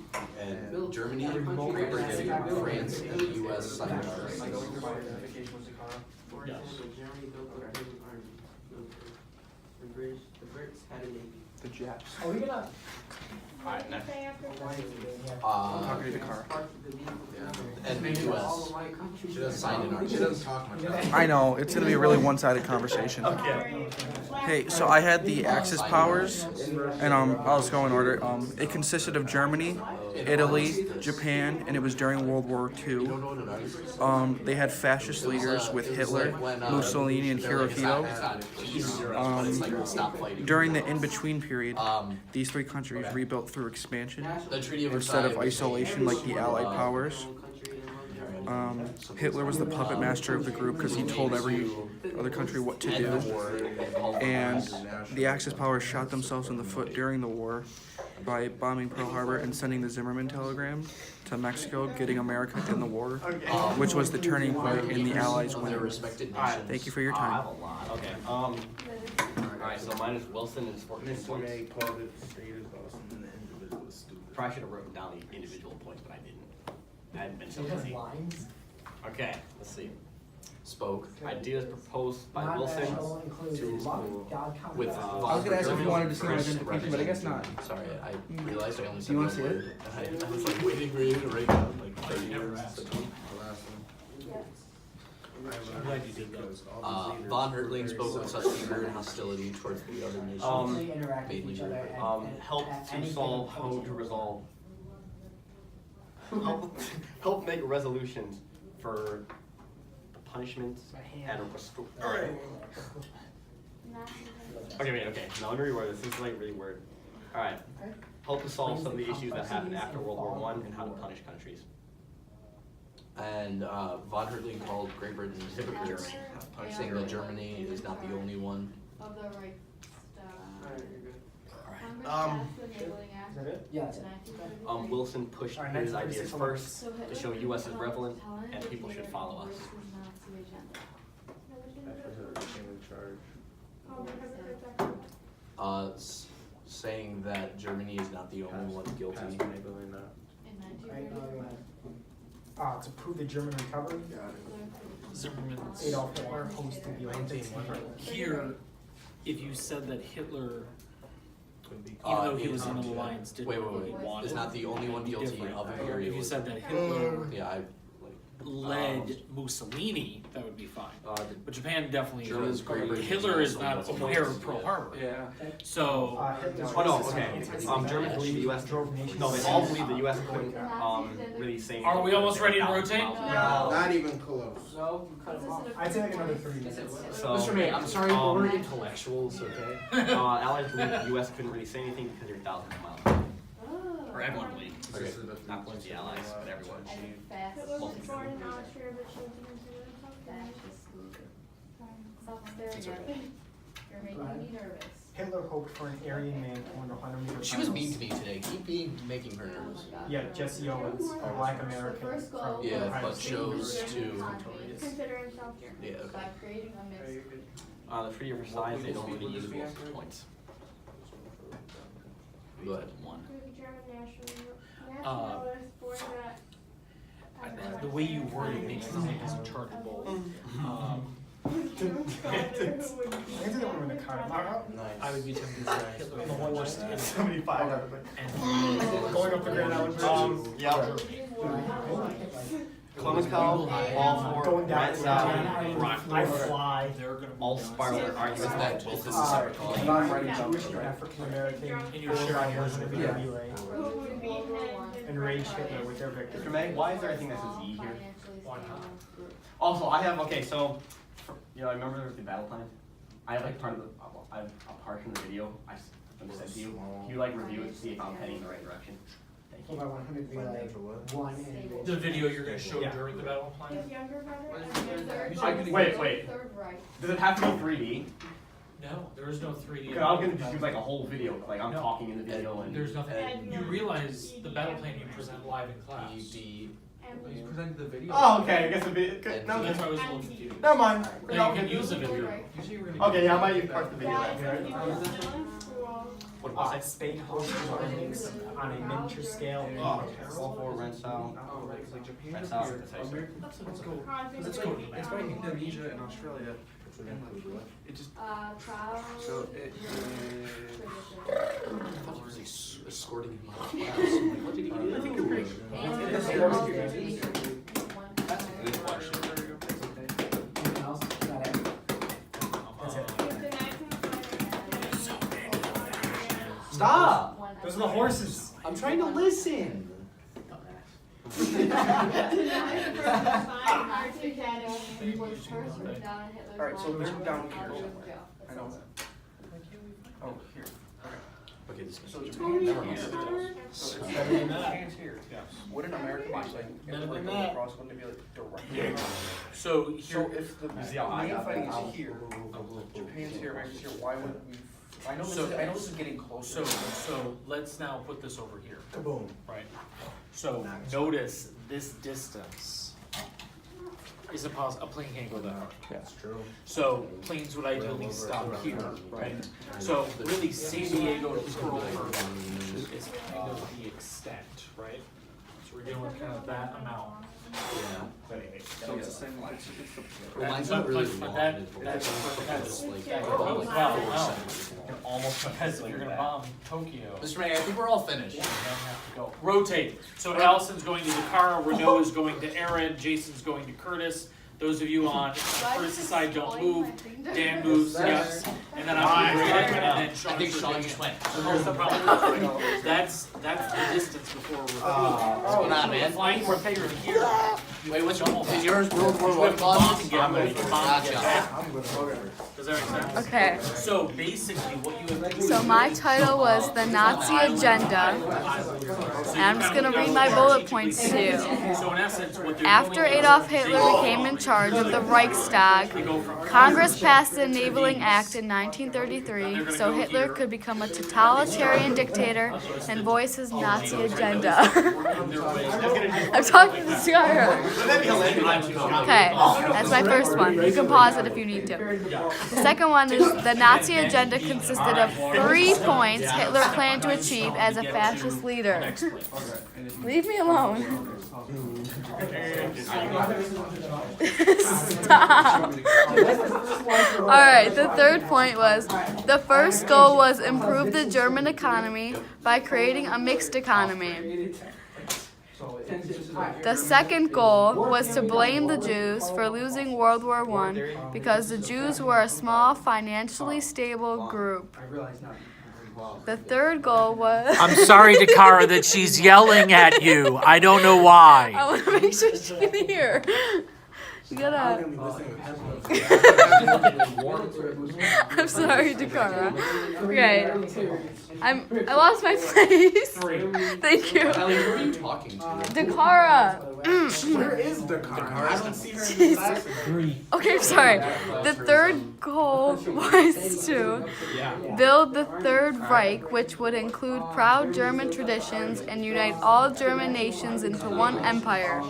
Germany and Great Britain, France, and the U.S. signed an armistice. Yes. The Japs. Are we gonna? Alright, next. Uh, to the car. and the U.S. She doesn't sign an armistice. She doesn't talk much. I know, it's gonna be a really one-sided conversation. Hey, so I had the Axis powers, and I'll just go in order. It consisted of Germany, honestly, Italy, Japan, and it was during World War You II. don't know what an artist is? They had fascist leaders with Hitler, Mussolini, and Hirohito. It's like stop fighting. During the in-between period, Um, these three countries rebuilt through expansion the Treaty of instead of Versailles was isolation like the Allied powers. Hitler was the puppet master of the group because he told every other country what to do. And the Axis powers shot themselves in the foot during the war by bombing Pearl Harbor and sending the Zimmerman telegram to Mexico, getting America in the war, which was the turning point in the Allies' Their winning. respected Alright. nations. Thank you for your I have time. a lot. Okay. Alright, so mine is Wilson and 14 points. called it state is awesome and the individual is stupid. Probably should have written down the individual points, but I didn't. I hadn't been so It has busy. lines. Okay, let's see. Spoke. Ideas proposed by Not Wilson national includes to luck, God, comfort. With I was gonna ask if you wanted to see my Chris identification, but I guess not. Sorry, I realized I only Do said you one wanna see it? word. And I was like waiting for you to write down like 30 words. The last one. I'm glad you did those. Von Hertling spoke with such anger and hostility towards the other nations. They interact with mainly each other Europe. and help to anything solve how opposing to it. resolve. help make resolutions for the punishments and restore. Okay, wait, okay. Now let me reword this. This is like really weird. Alright. Help to solve some of the issues that happened after World War I and how to punish countries. And Von Hertling called Great Britain hypocrites, saying that Germany is not the only one. Of the Reichstag. Alright. Congress passed the Enabling Act Is that it? Yeah, that's it. in 1933. Wilson pushed Alright, his next, ideas 36 first So Hitler to show U.S. as felt relevant talented and people should leader follow us. embraced his Nazi agenda. After Hitler became in charge. Saying that Germany is not the only one guilty. Passed enabling that. In Right, no, go 1933. ahead. To prove the German recovery, Zimmerman's. Adolf Hitler hosted the Olympics. Here, if you said that Hitler, Could be. even though he in- was in an alliance, didn't Wait, really wait, want wait. Is it, not the only one guilty different. of If you imperialism. said that Hitler Yeah, I led Mussolini, that would be fine. But Japan definitely. Germans Great Britain. Hitler is not aware of Pearl Harbor. Yeah. So, Oh no, okay. Germans believe the U.S. No, they all believe the U.S. couldn't really say. Are we almost ready to rotate? Not even close. No, you cut him off. I'd say like another 3 minutes. So, Mr. May, I'm sorry, but we're intellectuals, okay? Allies believe the U.S. couldn't really say anything because they're thousands of miles away. Oh. Or everyone believed. Okay. Not only the Allies, but everyone. And fast. Hitler was born in Austria, but she was considered Fascist leader. Stop It's staring at okay. me. You're making me nervous. Hitler hoped for an Aryan man to win the 100-meter She was finals. mean to me today. Keep making her Oh nervous. my God. Yeah, Jesse Owens, a black American The first goal from Yeah, Ohio but State shows University. to. consider himself German. Yeah, okay. By creating a mix. The Treaty of Versailles, they don't really use Wilson's points. Go ahead. one. The German nationalist born The way you worded makes it sound as unchartable. I think they were in the car. I would be tempted to say Hitler forced him 75. and Going up the Grand Island Bridge. Yeah. Clemenceau, all for Going down. Red Sound, I fly. they're gonna all move down. spiral Is arguments. that both is a separate call? Jewish and African American And you're sharing yours with me. relay and rage Hitler with their victory. Mr. May, why is there anything that says E here? Financially Why not? stable group. Also, I have, okay, so, I remember there was the battle plan? I have like part of the, I have a part from the video I sent to you. Can you like review it to see if I'm heading in the right direction? Thank Hold you. on, 100 be like one and. The video you're gonna show Yeah. during the battle plan? His younger brother. Wait. Third right. Does it have to be 3D? No, there is no 3D. Cause I was gonna just use like a whole video, like I'm No. talking in the video and. There's nothing, you realize the battle plan you present live in class. ED. You presented the video. Oh, okay, I guess it'd be, And So no, that's why I was a little confused. never mind. Now you can use the Third video. right. Usually we're gonna. Okay, yeah, I might use part of the video. Dad then. said he was still in school. What was it? Spain hosted Olympics on a miniature scale. Oh, all for Rensau. Oh, like Japan. That's how it's or America. Let's go. It's It's like, it's like Indonesia and Australia. It just, Proud. so it. I thought he was escorting him out of class. I'm like, what did he do? I think you're pretty. That's a good question. Anything else? Got it. That's it. Stop! Those are the horses. I'm trying to listen. Was first written down in Hitler's Alright, so Bible. they're down here All over somewhere. jail. I know that. Oh, here. Okay, this So is. Japan, Never mind. so Japan's here. Wouldn't America be like, if None it of were them going met. across, wouldn't it be like directly? So So here, if the You see how high main up fighting that is here, Japan's here, America's here, why wouldn't we? I know So- this is getting closer. so let's now put this over here. Kaboom. Right. So notice this distance is a plane can't go that hard. That's true. So planes would ideally stop here, right? So really San Diego to Pearl Harbor is kind of the extent, right? So we're dealing with kind of that amount. Yeah. But anyways, So it's the same, it's the. Well, mine's not really but long. that- it's that's like that- about like well, 4 no. centimeters long. Almost because if you're gonna bomb Tokyo, Mr. Mayor, I think we're all finished. you don't have to go. Rotate. So Allison's going to Dakara, Renault is going to Aaron, Jason's going to Curtis. Those of you on Curtis' side don't move. Dan moves, yes. And then I'm gonna grade it, and then Sean. I think Sean just went. That's the distance before we're. What's going on, man? Flying more bigger than here. Wait, what's your, is yours World War One cost? Gotcha. Does that make sense? Okay, So basically, what you have to do. so my title was The Nazi Agenda, and I'm just gonna read my bullet points to you. So in essence, what they're After doing is Adolf Hitler became in charge of the Reichstag, Congress passed the Enabling Act in 1933 so Hitler could become a totalitarian dictator and voice his Nazi agenda. I'm talking to Skyra. Okay, that's my first one. You can pause it if you need to. The second one is the Nazi agenda consisted of 3 points Hitler planned to achieve as a fascist leader. Leave me alone. Stop. Alright, the third point was the first goal was improve the German economy by creating a mixed economy. The second goal was to blame the Jews for losing World War I because the Jews were a small, financially stable group. The third goal was I'm sorry, Dakara, that she's yelling at you. I don't know why. I want to make sure she can hear. You gotta. I'm sorry, Dakara. Okay. I lost my place. Thank you. Ellie, who are you talking to? Dakara. Where is Dakar? I don't see her in Jeez. classes. Okay, I'm sorry. The third goal was to build the Third Reich, which would include proud German traditions and unite all German nations into one empire.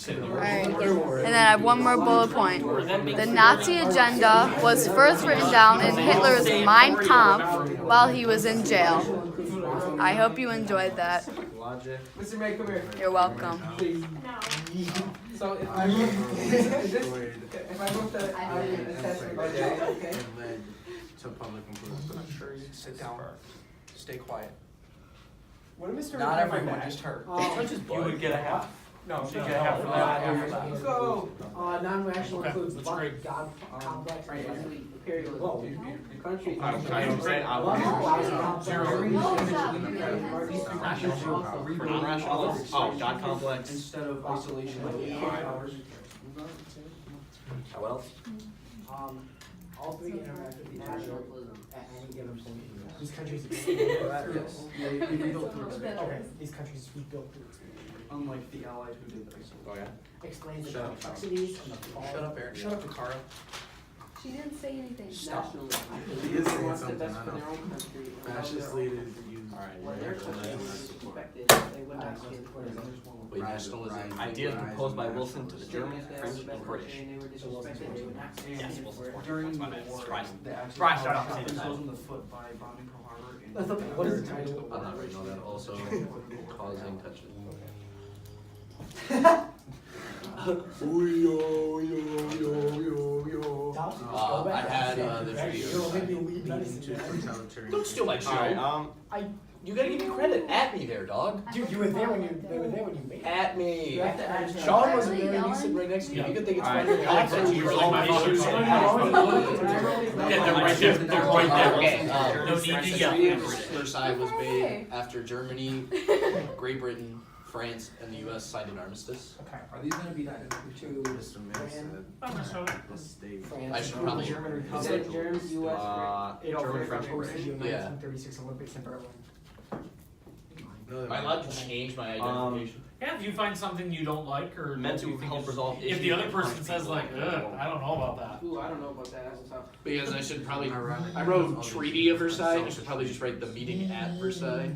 Alright, and then I have one more bullet point. The Nazi agenda was first written down in Hitler's Mein Kampf while he was in jail. I hope you enjoyed that. Mr. May, come here. You're welcome. Please. So if I look, if I look at assessment budget, okay? It led to public improvement. Sit down. Stay quiet. What did Mr. Not May everyone, back? just her. You would get a half. No, You get a half for that. So, non-rational Okay, includes that's great. God complex and imperialism. Whoa, the country. I For non-rational, oh, God complex. Instead of isolation. What else? All three interact with each other at any given point. These countries. Yes. Yeah, you rebuilt through expansion. Okay, these countries we built through expansion. Unlike the Allies who did the isolation. Oh, yeah? Explains the Shut up. complexities and the fall. Shut up, Eric. Shut up, Dakara. She didn't say anything. Stop. She is saying Wants the something, best I for their know. own country. and Fascist their own- leaders use. When their country was respected, they would not stand for it. Wait, nationalism. Ideas proposed by Wilson to the Germans, French, and British. And they were disrespected, they would not stand Yes, for Wilson's it. French. During That's the my bad. war, Surprise. the Axis Surprise, shut up. powers Say the put title. themselves in the foot by bombing Pearl Harbor and. That's the- what is the title? I'm not reading all that. Also, causing touches. I had the video. Don't steal my show. Alright, You gotta give me credit. At me there, dog. Dude, you were there when they were there when you made it. At me. You have to add Sean wasn't there. He's sitting right next to me. You could think it's funny. Alright, you were like my issues. Yeah, they're right there. They're right there. Okay, No need to yell. Versailles was made after Germany, Great Britain, France and the US signed an armistice. Okay. Are these gonna be to Mr. Mayor said Not necessarily. the state. France. I should probably. German Is Republic. it- German, US, Adolf German, Hitler French, hosted the Yeah. 1936 Olympics in Berlin. No, Am I allowed to change my identification? Yeah, if you find something you don't like or Meant you to think help is- resolve issues. if the other that person punish says people. like, ugh, I don't know about that. Ooh, I don't know about that, that's tough. Because I should probably. Ironic. I wrote Treaty of Versailles. I should probably just write the meeting at Versailles.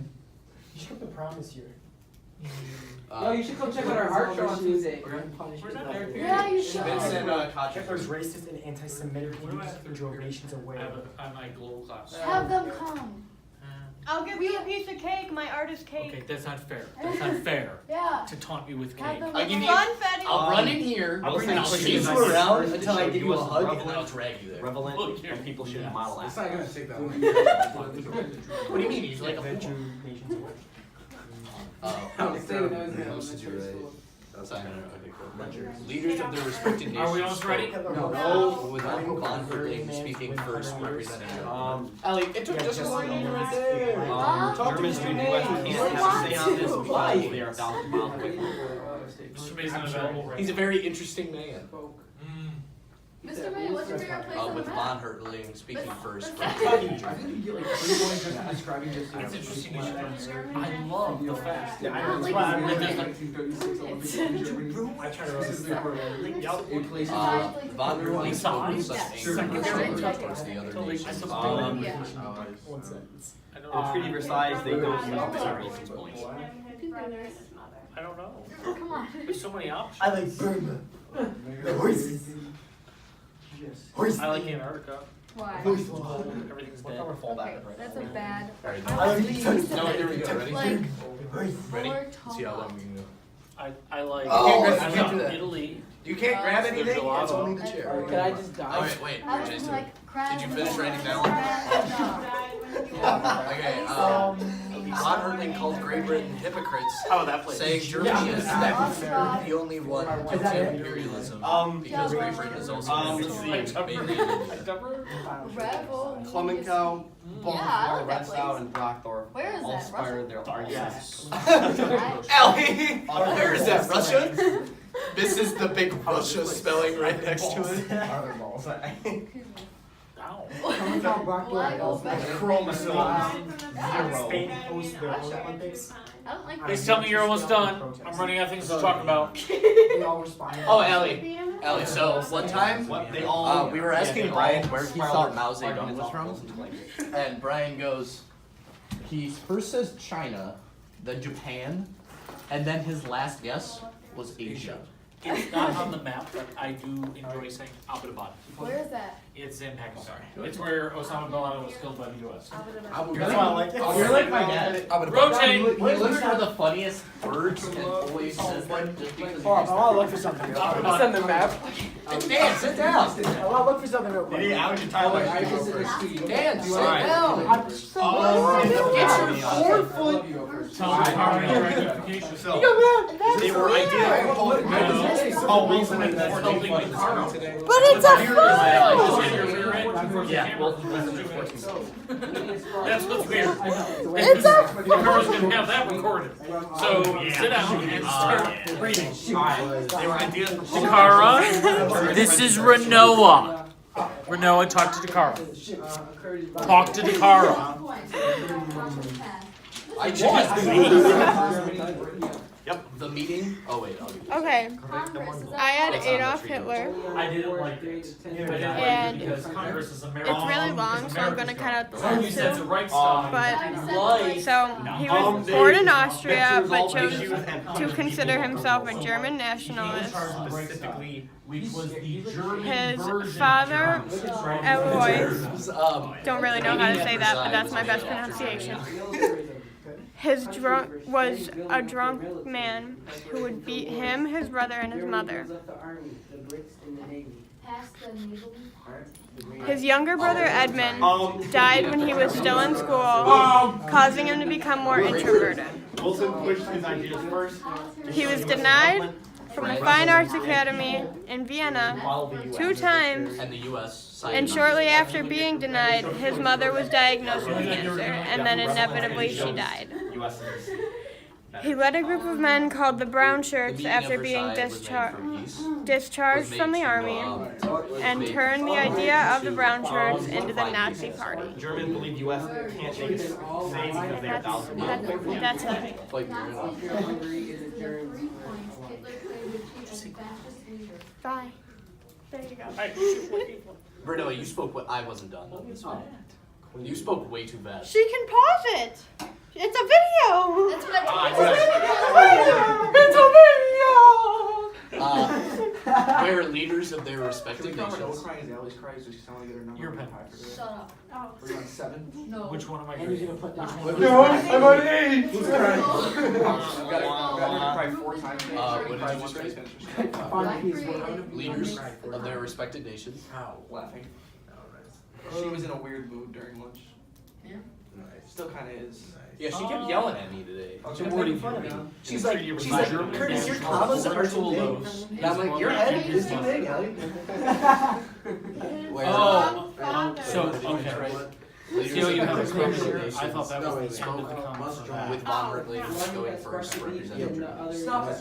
You should come to prom this year. Uh, you should come check out our art show on Tuesday. Where's that there? Yeah, you should. Vincent Hitler's racist and anti-Semitic What do I views have to drove nations away. I have a, on my global class. Have them come. I'll give you a piece of cake, my artist cake. Okay, that's not fair. That's not fair Yeah. to taunt me with Have cake. them I give you. Funfetti. I'll run in here. I'll and I'll push chase you you around first until I to give you a show hug, US and then I'll drag you there. Relevant, Look here. and people should model It's after. not gonna take that long. What do you mean? He's like a that fool. drew nations away. Leaders of their respective nations. Are we almost ready? No, with von Hertling speaking first, representing. Ellie, it took just one minute right there. Germans and the US can't have a say on this because they are thousands of miles away from it. Mr. Mason available right He's a now. very interesting man. Mr. May, what's your favorite place on With the von map? Hertling speaking first. That's interesting you should answer. I love the fact. Yeah, I know. Like, That's why I'm like- like, It's I try to resist the word. Von Hertling spoke with such Yes. anger Sure. towards the other Totally. nations. Yeah. I don't The Treaty of Versailles, they don't use reference points. I don't know. Come on. There's so many options. I like Burma. The horses. Horses. I like Antarctica. Why? Everything's dead. Okay, that's a bad. Alright. I like Turkey. No, here we go. Ready? Like, Ready? more See how tall. long we can go. I like Oh, I you can't do love that. Italy. You can't grab There's anything. gelato. It's only the chair. Can I just die? Alright, wait, I was Jason. like, crab. Did you finish writing that one? Okay, von Hertling called Great Britain hypocrites, Oh, that place. saying Germany is Yeah. the only one guilty of imperialism, because Great Britain is also mainly Rebel. Clemencow, Yeah, I like that Red Stout, place. and Brockthorpe Where is all that? inspired their arguments. Ellie! Where is that, Russia? This is the big Russia spelling right next to it. Spain hosts their own Olympics. I don't like Please tell me you're almost done. I'm running out of things to talk about. They all responded. Oh, Ellie. Ellie, so one time, They all, we were asking they Brian all where he spiral thought their Mao Zedong arguments was off from. into like- And Brian goes, he first says China, then Japan, and then his last guess was Asia. It's not on the map, but I do enjoy saying Abbottabad. Where is that? It's in Pakistan. It's where Osama bin Laden was killed by the U.S. That's why I like it. You're like my dad. Rotate! He looks for the funniest words and always says them just because Hold on, I wanna look for something. Send the map. Dan, sit down. I wanna look for something real quick. Dan, sit Alright. down. I'm so Get your 4 foot. Tell me how many rectifications. They were ideal. But it's a Yeah, well, That's what's weird. It's a The camera's gonna have that recorded. So sit down and start reading. They were ideal for Takara, this is Renoa. Renoa, talk to Takara. Talk to Takara. I just. Yep. The meeting. Oh wait. Okay, I had Adolf Hitler. I didn't like it. I didn't like And it because Congress is American. It's really long, so I'm gonna cut out the You last said the two. right stuff. But, so, he was born in Austria, but chose to consider himself a German nationalist. specifically Which was the German His version father, Um, don't really know how to say that, but that's my best pronunciation. Was a drunk man who would beat him, his brother, and his mother. His younger brother Edmund died when he was still in school, causing him to become more introverted. Wilson pushed his ideas first. He was denied from the Fine Arts Academy in Vienna 2 times, and the U.S. signed and an shortly after being denied, his mother was diagnosed with cancer, and then inevitably she died. He led a group of men called the Brown The Shirts meaning after of being Versailles was made from peace. discharged Was from made the to, army and make- turned the idea of the Brown Shirts into the Nazi Party. Germans believe U.S. can't take Spain because they are thousands of miles away from them. That's it. Fight your own. Bye. There you go. Bruno, you spoke. I wasn't done. You spoke way too fast. She can pause it. It's a video. That's what I Where leaders of their respective nations. Your pen. Shut up. We're going 7. No. Which one am I And gonna you're gonna put that. No, I'm on 8! Who's crying? I've got to cry 4 times. What did you just say? Find peace. Leaders of their respected nations. Laughing. Oh, She was in a weird mood during lunch. Yeah. Nice. Still kind of is. Yeah, she kept yelling at me today. So what do you fun of me? She's like, Curtis, your combos are too big. And I'm like, your head is too big, Ellie. So, okay. See how you have a question here? I thought that was the end of the comments for that. With Von Hertling going first, representing Germany. Stop it.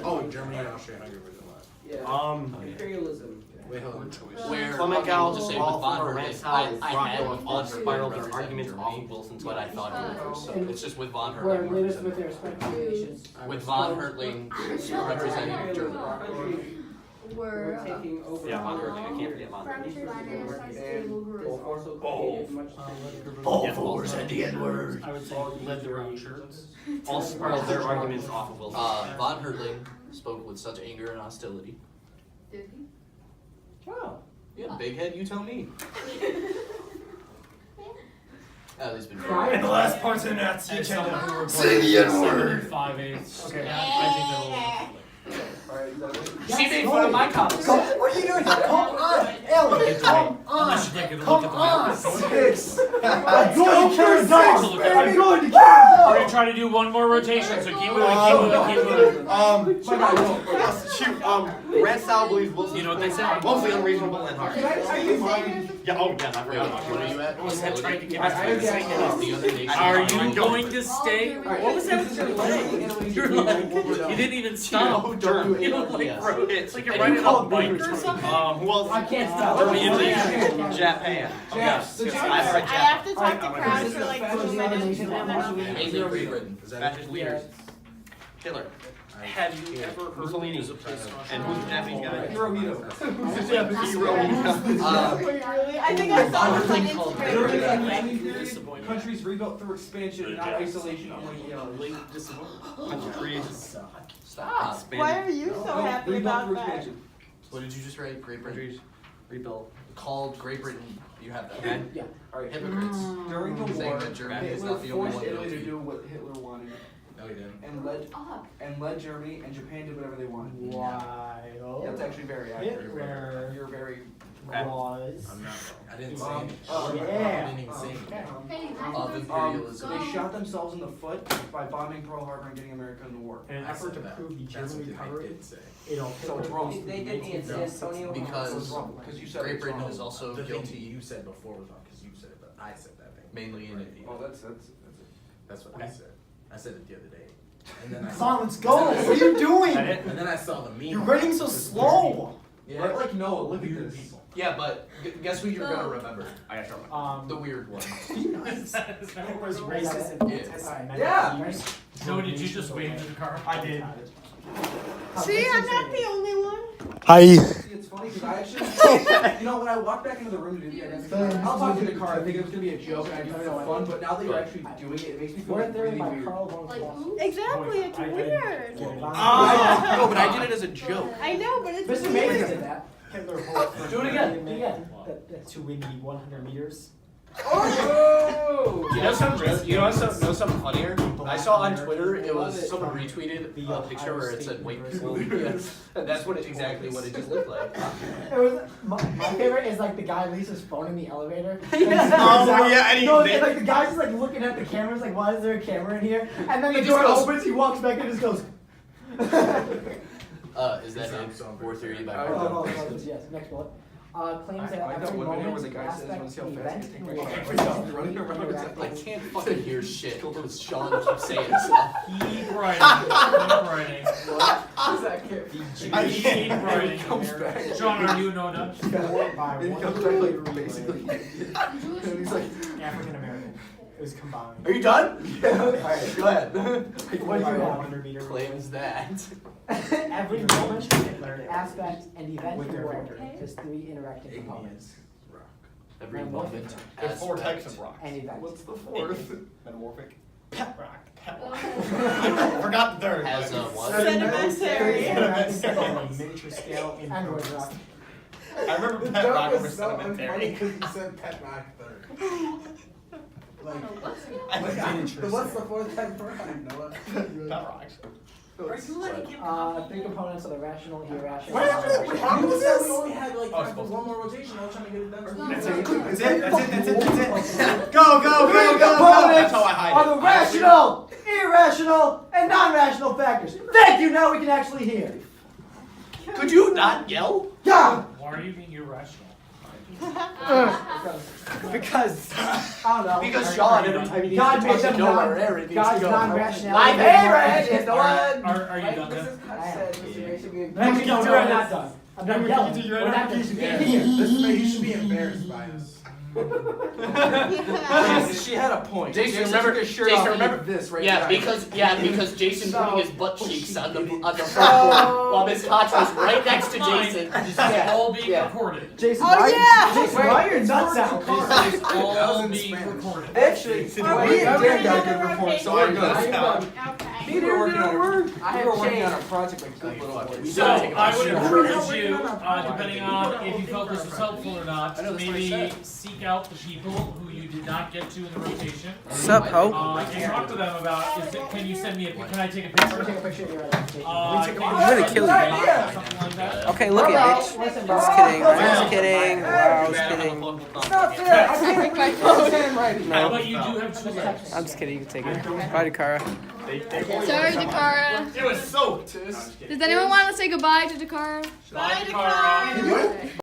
Oh, Germany and Austria-Hungary were the last. Imperialism. Wait, hold on. Where Clement I'll Gall, just say with Rolf Von Von Hertling, Rantzau, I had Rocco, with Von all spiraled their Hertling arguments representing off of Germany, Wilson's but I thought it was so. It's just with Von Where Hertling leaders with representing their respective nations. with Von Hertling representing Germany. We're Yeah, Von Hertling. I can't forget Von Hertling. All fours at the N-word. I would say led the Brown Shirts. All spiraled their arguments off of Wilson. Von Hertling spoke with such anger and hostility. Did he? Wow. Yeah, big head, you tell me. At least been And the last part's in that. And someone who reported Say the N-word. 7.5/8. Okay. Yeah, I think that'll. She made fun of my comments. What are you doing? Come on, Ellie. Come Unless you take a look at the microphone. 6. I'm going to We're gonna try to do one more rotation, so keep moving, keep moving. Shoot, Rantzau believes Wilson. You know what they say? Mostly unreasonable and harsh. Are you saying Yeah, oh yeah, I forgot. What are you at? Was that trying to get I us to guess- say The other nation. Are you going to stay? What was that with your leg? You're like, you didn't even stop. You don't like Yes. bro. It's like you're And riding you on a called bike me or retarded. something. Who else? I can't stop. Japan. Yes. Yes. I have to talk to crowds for like 2 minutes. Mainly Great Britain. Fascist leaders. Hitler. Have you ever heard Mussolini? And who's the Japanese guy? Hirohito. Who's the Japanese Hirohito? Wait, really? I think I saw this on Instagram. Countries rebuilt through expansion, not isolation. I'm like, Stop. Why are you so happy Rebuilt about through that? expansion. What did you just write? Great Britain. Countries rebuilt. Called Great Britain. You have that. Okay. Yeah. Alright. Hypocrites. During the Saying war, that Germany is Hitler not the only forced one Italy to guilty. do what Hitler wanted, No, he didn't. and led Germany, and Japan did whatever they wanted. Wild. That's actually very accurate. Hitler You're very. was. I'm not. I didn't say Um, anything. Oh, I yeah. didn't even say anything. Of imperialism. They shot themselves in the foot by bombing Pearl Harbor and getting America in the war. In an I effort said to that. prove the That's German what I recovery, did say. So it's wrong. They did the San Antonio. Because Because you said Great it's Britain wrong. is also The thing guilty you said before was wrong because you said it, but I said that thing. mainly in Oh, that's That's what I said. I said it the other day. And then I Come on, let's go. What are you doing? And then I saw the meme. You're running so slow. Yeah. Right, like no, look at Weird this. people. Yeah, but guess who you're gonna remember? I got trouble. The weird one. Is that was what racist. Yeah. No, did you just wave to the car? I did. See, I'm not the only one. Hi. See, it's funny because I actually, you know, when I walked back into the room to do the identification, I'll talk in the car. I think it was gonna be a joke and I do it for fun. But now that you're actually doing it, it makes me feel Weren't there really by weird. Carl von Like Claus. who? Exactly, it's weird. No, but I did it as a joke. I know, but it's Mr. Mason weird. did that. Do it again. Do it again. That's too windy. 100 meters. Oh! You know something funnier? I saw on Twitter it was someone retweeted a picture where it said white people. Yes, and that's exactly what it just looked like. It was my favorite is like the guy leaves his phone in the elevator. yeah, and No, it's like the guy's just like looking at the cameras, like, why is there a camera in here? And then the He door just goes- opens, he walks back and just goes. Is that it? War Theory by Oh, Carl. no, yes, next bullet. claims that I like that every one video where moment, the guy says, aspect, "Wanna see how fast I event, can take and my war car?" is Running around with interacting- I can't fucking hear shit because Sean keeps saying stuff. Keep writing. Keep writing. What? Is that kid? Keep writing. Comes back. John, are you a no Dutch? Then he comes back like basically. And he's like, African American. It was combined. Are you done? yeah. Alright, go ahead. What do you have? Claims that. Every moment, aspect, and event With in their war victory. has three interacting components. Every And moment. There's 4 types of aspect. rocks. And event. What's the fourth? Metamorphic. Pet rock. Pet rock. Forgot the third. Has a what? Sedimentary. Miniature scale and wood rock. I remember pet rock over sedimentary. Because you said pet rock third. Like, What's the fourth type of rock? Pet rocks. Three components of the rational, irrational. What happened? and How irrational. did this? We only had like Oh, it's one more rotation. I was trying to get it done. That's it. Go, go, Three go, go, go! components That's how I hide are it. the rational, irrational, and non-rational factors. Thank you. Now we can actually hear. Could you not yell? Yeah. Why are you being irrational? Because I don't know. Because Sean, every time he needs God to made touch them a door, non- Aaron needs to God's go. non-rationality. My favorite is the one. Are you done This then? is said, this is basically. No, I'm not done. I'm done yelling. We're not done. he should be embarrassed by us. She had a point. Jason, remember? took his shirt Jason, off and remember? did this right Yeah, now. because Jason putting his butt cheeks on the front while Miss Koch was right next to Jason. This is all being recorded. Jason, Oh, yeah. Jason, why are your nuts out? This is all being recorded. Actually, Are me we and doing Dan got another good reports, so rotation? we're good. Okay. We were working on I we have were working changed. on a project like good little boys. So I would encourage you, depending on if you felt this was helpful or not, I know to that's what I maybe said. seek out the people who you did not get to in the rotation. Sup, ho? And talk to them about, can you send me can I take a I'm gonna take picture? a picture of your identification. I'm gonna kill you. Something like that. Okay, look at it. Listen, Just kidding. I was kidding. I was kidding. Not fair. I can't read his handwriting. No, But you do have 2 legs. I'm just kidding. You can take it. Bye, Dakara. Sorry, Dakara. It was soaked. Does anyone want to say goodbye to Dakara? Bye, Dakara.